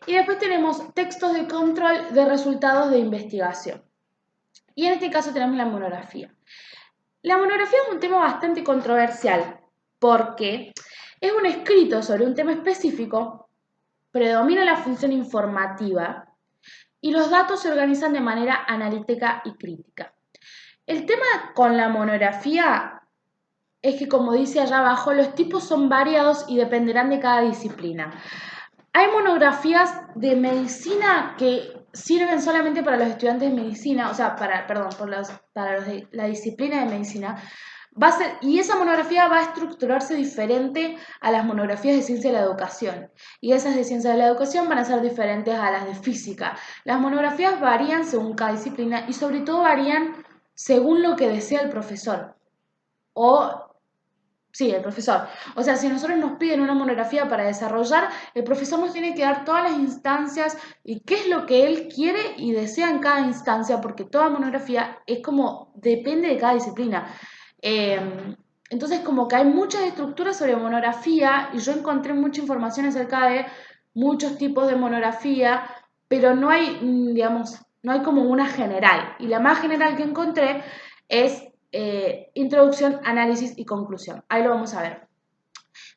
Y después tenemos textos de control de resultados de investigación. Y en este caso tenemos la monografía. La monografía es un tema bastante controversial porque es un escrito sobre un tema específico, predomina la función informativa y los datos se organizan de manera analítica y crítica. El tema con la monografía es que, como dice allá abajo, los tipos son variados y dependerán de cada disciplina. Hay monografías de medicina que sirven solamente para los estudiantes de medicina, o sea, para los de la disciplina de medicina, y esa monografía va a estructurarse diferente a las monografías de ciencia de la educación. Y esas de ciencia de la educación van a ser diferentes a las de física. Las monografías varían según cada disciplina y sobre todo varían según lo que desea el profesor. Sí, el profesor. O sea, si nosotros nos piden una monografía para desarrollar, el profesor nos tiene que dar todas las instancias y qué es lo que él quiere y desea en cada instancia, porque toda monografía es como, depende de cada disciplina. Entonces, como que hay muchas estructuras sobre monografía y yo encontré mucha información acerca de muchos tipos de monografía, pero no hay, digamos, no hay como una general. Y la más general que encontré es introducción, análisis y conclusión. Ahí lo vamos a ver.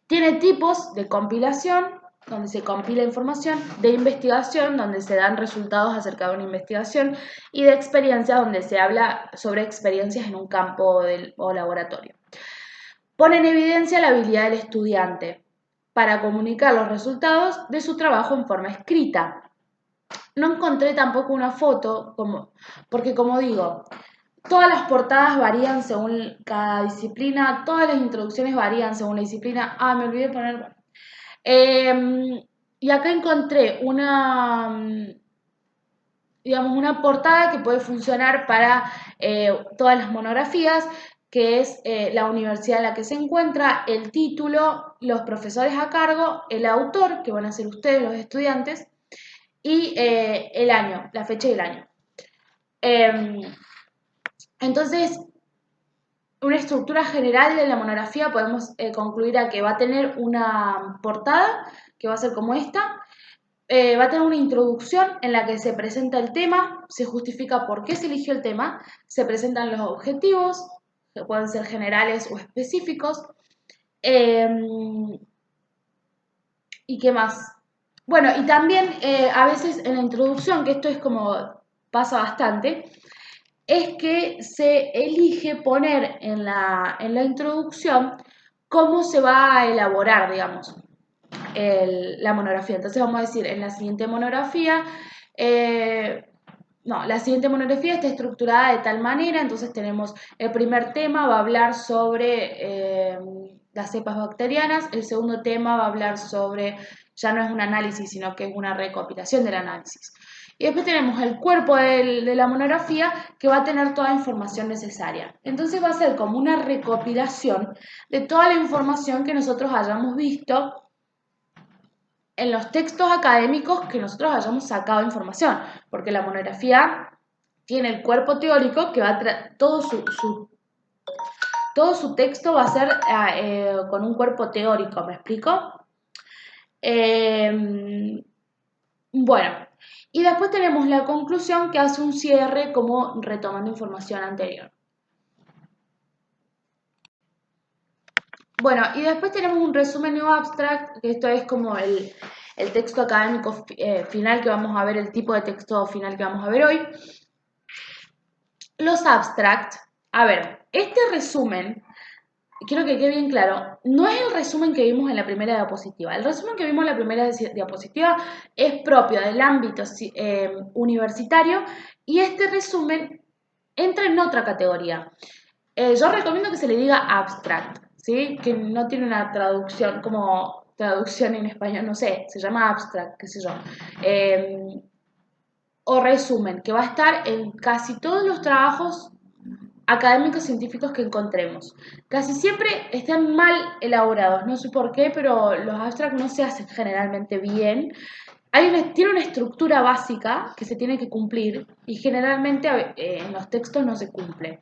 Tiene tipos de compilación, donde se compila información, de investigación, donde se dan resultados acerca de una investigación, y de experiencia, donde se habla sobre experiencias en un campo o laboratorio. Pone en evidencia la habilidad del estudiante para comunicar los resultados de su trabajo en forma escrita. No encontré tampoco una foto, porque como digo, todas las portadas varían según cada disciplina, todas las introducciones varían según la disciplina. Ah, me olvidé poner... y acá encontré digamos, una portada que puede funcionar para todas las monografías, que es la universidad en la que se encuentra, el título, los profesores a cargo, el autor, que van a ser ustedes los estudiantes, y el año, la fecha del año. Entonces, una estructura general de la monografía podemos concluir a que va a tener una portada, que va a ser como esta, va a tener una introducción en la que se presenta el tema, se justifica por qué se eligió el tema, se presentan los objetivos, que pueden ser generales o específicos, ¿y qué más? Bueno, y también a veces en la introducción, que esto es como pasa bastante, es que se elige poner en la introducción cómo se va a elaborar, digamos, la monografía. Entonces vamos a decir, en la siguiente monografía, la siguiente monografía está estructurada de tal manera, entonces tenemos el primer tema, va a hablar sobre las cepas bacterianas, el segundo tema va a hablar sobre, ya no es un análisis, sino que es una recopilación del análisis. Y después tenemos el cuerpo de la monografía que va a tener toda la información necesaria. Entonces va a ser como una recopilación de toda la información que nosotros hayamos visto en los textos académicos que nosotros hayamos sacado información, porque la monografía tiene el cuerpo teórico que va a todo su texto va a ser con un cuerpo teórico, ¿me explico? Bueno, y después tenemos la conclusión que hace un cierre como retomando información anterior. Bueno, y después tenemos un resumen o abstract, que esto es como el texto académico final que vamos a ver, el tipo de texto final que vamos a ver hoy. Los abstracts, a ver, este resumen, quiero que quede bien claro, no es el resumen que vimos en la primera diapositiva. El resumen que vimos en la primera diapositiva es propio del ámbito universitario y este resumen entra en otra categoría. Yo recomiendo que se le diga abstract, ¿sí? Que no tiene una traducción como traducción en español, no sé, se llama abstract, qué sé yo. O resumen, que va a estar en casi todos los trabajos académicos científicos que encontremos. Casi siempre están mal elaborados, no sé por qué, pero los abstracts no se hacen generalmente bien. Tiene una estructura básica que se tiene que cumplir y generalmente en los textos no se cumple.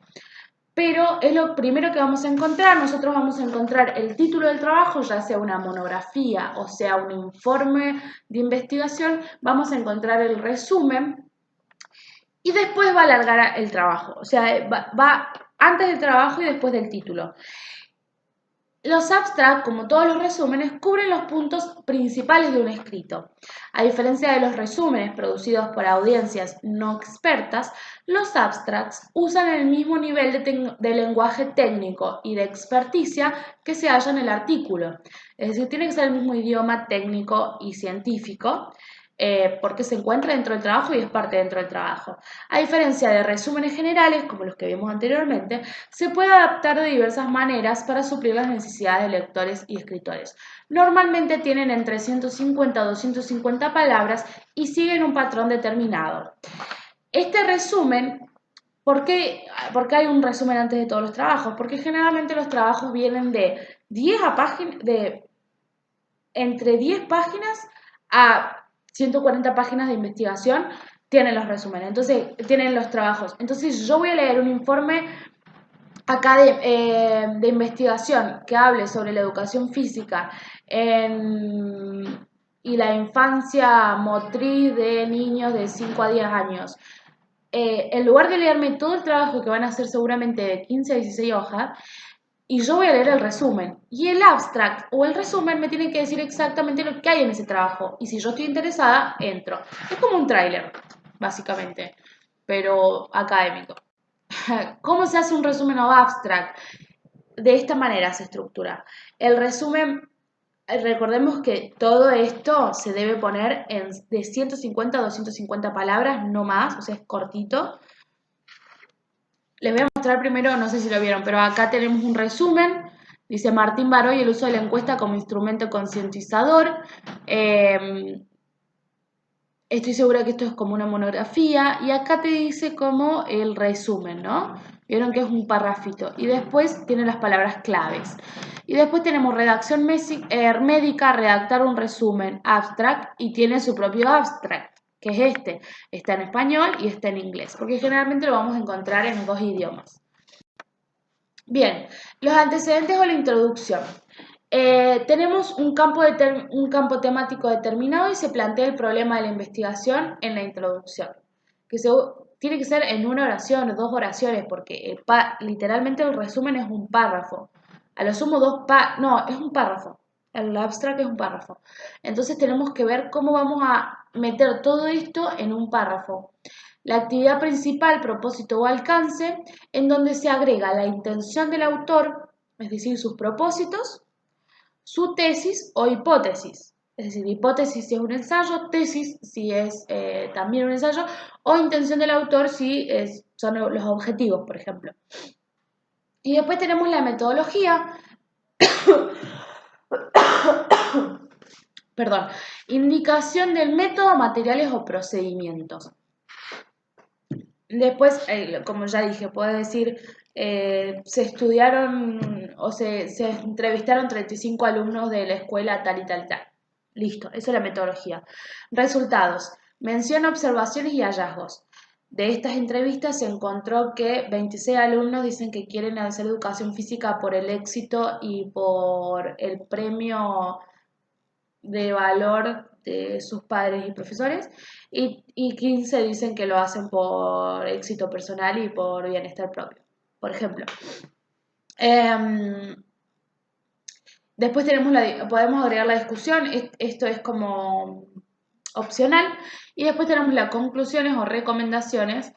pero es lo primero que vamos a encontrar. Nosotros vamos a encontrar el título del trabajo, ya sea una monografía o sea un informe de investigación, vamos a encontrar el resumen y después va a alargar el trabajo, o sea, va antes del trabajo y después del título. Los abstracts, como todos los resúmenes, cubren los puntos principales de un escrito. A diferencia de los resúmenes producidos por audiencias no expertas, los abstracts usan el mismo nivel de lenguaje técnico y de experticia que se halla en el artículo. Es decir, tiene que ser el mismo idioma técnico y científico, porque se encuentra dentro del trabajo y es parte dentro del trabajo. A diferencia de resúmenes generales, como los que vimos anteriormente, se puede adaptar de diversas maneras para suplir las necesidades de lectores y escritores. Normalmente tienen entre 150 a 250 palabras y siguen un patrón determinado. Este resumen, ¿por qué hay un resumen antes de todos los trabajos? Porque generalmente los trabajos vienen de 10 a páginas, entre 10 páginas a 140 páginas de investigación tienen los resúmenes, entonces tienen los trabajos. Entonces yo voy a leer un informe acá de investigación que hable sobre la educación física y la infancia motriz de niños de 5 a 10 años. En lugar de leerme todo el trabajo, que van a ser seguramente de 15 a 16 hojas, y yo voy a leer el resumen. Y el abstract o el resumen me tiene que decir exactamente lo que hay en ese trabajo. Y si yo estoy interesada, entro. Es como un tráiler, básicamente, pero académico. ¿Cómo se hace un resumen o abstract? De esta manera se estructura. El resumen, recordemos que todo esto se debe poner de 150 a 250 palabras, no más, o sea, es cortito. Les voy a mostrar primero, no sé si lo vieron, pero acá tenemos un resumen. Dice Martín Baroy, el uso de la encuesta como instrumento concientizador. Estoy segura que esto es como una monografía. Y acá te dice como el resumen, ¿no? Vieron que es un parrafito. Y después tiene las palabras claves. Y después tenemos redacción médica, redactar un resumen, abstract, y tiene su propio abstract, que es este. Está en español y está en inglés, porque generalmente lo vamos a encontrar en 2 idiomas. Bien, los antecedentes o la introducción. Tenemos un campo temático determinado y se plantea el problema de la investigación en la introducción, que tiene que ser en una oración o 2 oraciones, porque literalmente el resumen es un párrafo. A lo sumo no, es un párrafo. El abstract es un párrafo. Entonces tenemos que ver cómo vamos a meter todo esto en un párrafo. La actividad principal, propósito o alcance, en donde se agrega la intención del autor, es decir, sus propósitos, su tesis o hipótesis. Es decir, hipótesis si es un ensayo, tesis si es también un ensayo, o intención del autor si son los objetivos, por ejemplo. Y después tenemos la metodología. Perdón. Indicación del método, materiales o procedimientos. Después, como ya dije, puedo decir, se estudiaron o se entrevistaron 35 alumnos de la escuela tal y tal y tal. Listo, esa es la metodología. Resultados. Menciona observaciones y hallazgos. De estas entrevistas se encontró que 26 alumnos dicen que quieren hacer educación física por el éxito y por el premio de valor de sus padres y profesores, y 15 dicen que lo hacen por éxito personal y por bienestar propio, por ejemplo. Después podemos agregar la discusión, esto es como opcional, y después tenemos las conclusiones o recomendaciones,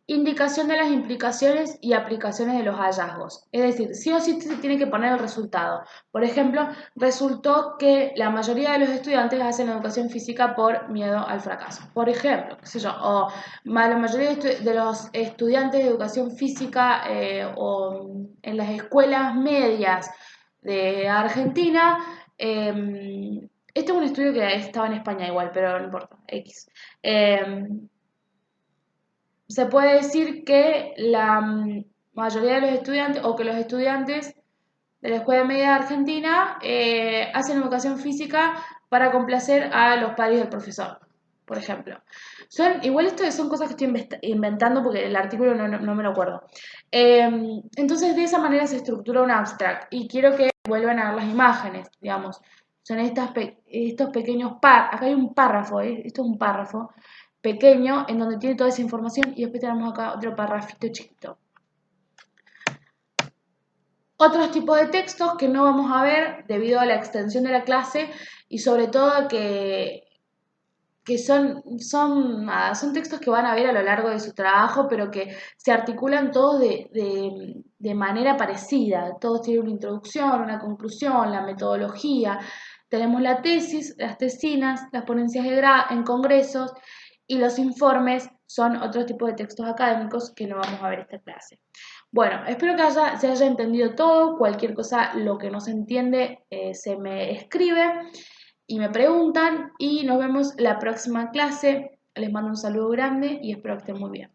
indicación de las implicaciones y aplicaciones de los hallazgos. Es decir, sí o sí se tiene que poner el resultado. Por ejemplo, resultó que la mayoría de los estudiantes hacen educación física por miedo al fracaso. Por ejemplo, qué sé yo, o la mayoría de los estudiantes de educación física o en las escuelas medias de Argentina, este es un estudio que estaba en España igual, pero no importa, X. Se puede decir que la mayoría de los estudiantes, o que los estudiantes de la Escuela Media de Argentina hacen educación física para complacer a los padres del profesor. por ejemplo. Igual esto son cosas que estoy inventando porque el artículo no me lo acuerdo. Entonces, de esa manera se estructura un abstract y quiero que vuelvan a ver las imágenes, digamos. Son estos pequeños acá hay un párrafo, esto es un párrafo pequeño en donde tiene toda esa información y después tenemos acá otro párrafito chiquito. Otros tipos de textos que no vamos a ver debido a la extensión de la clase y sobre todo que son textos que van a ver a lo largo de su trabajo, pero que se articulan todos de manera parecida. Todos tienen una introducción, una conclusión, la metodología. Tenemos la tesis, las tesinas, las ponencias en congresos y los informes son otros tipos de textos académicos que no vamos a ver esta clase. Bueno, espero que se haya entendido todo. Cualquier cosa, lo que no se entiende, se me escribe y me preguntan y nos vemos la próxima clase. Les mando un saludo grande y espero que estén muy bien.